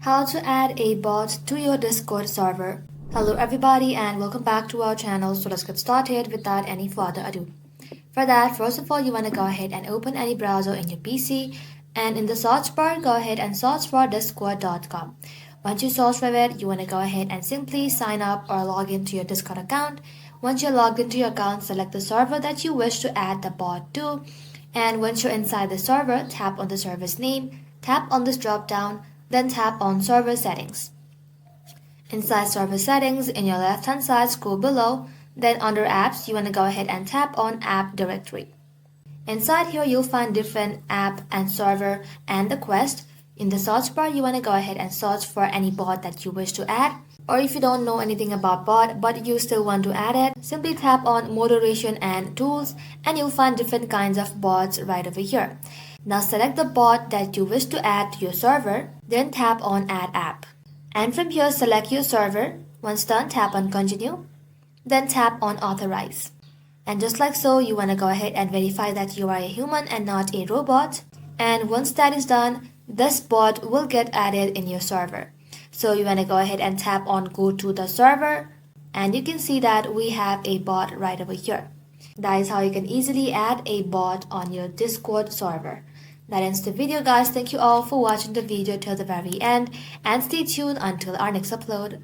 How to add a bot to your Discord server. Hello everybody and welcome back to our channel. So let's get started without any further ado. For that, first of all, you want to go ahead and open any browser in your PC, and in the search bar go ahead and search for discord.com. Once you search for it, you want to go ahead and simply sign up or log into your Discord account. Once you're logged into your account, select the server that you wish to add the bot to, and once you're inside the server, tap on the server's name, tap on this drop down, then tap on server settings. Inside server settings, in your left hand side, scroll below, then under apps, you want to go ahead and tap on app directory. Inside here, you'll find different app and server and the quest. In the search bar, you want to go ahead and search for any bot that you wish to add. Or if you don't know anything about bot but you still want to add it, simply tap on moderation and tools and you'll find different kinds of bots right over here. Now select the bot that you wish to add to your server, then tap on add app. And from here select your server. Once done, tap on continue, then tap on authorize. And just like so, you want to go ahead and verify that you are a human and not a robot. And once that is done, this bot will get added in your server. So you want to go ahead and tap on go to the server, and you can see that we have a bot right over here. That is how you can easily add a bot on your Discord server. That ends the video, guys. Thank you all for watching the video till the very end, and stay tuned until our next upload.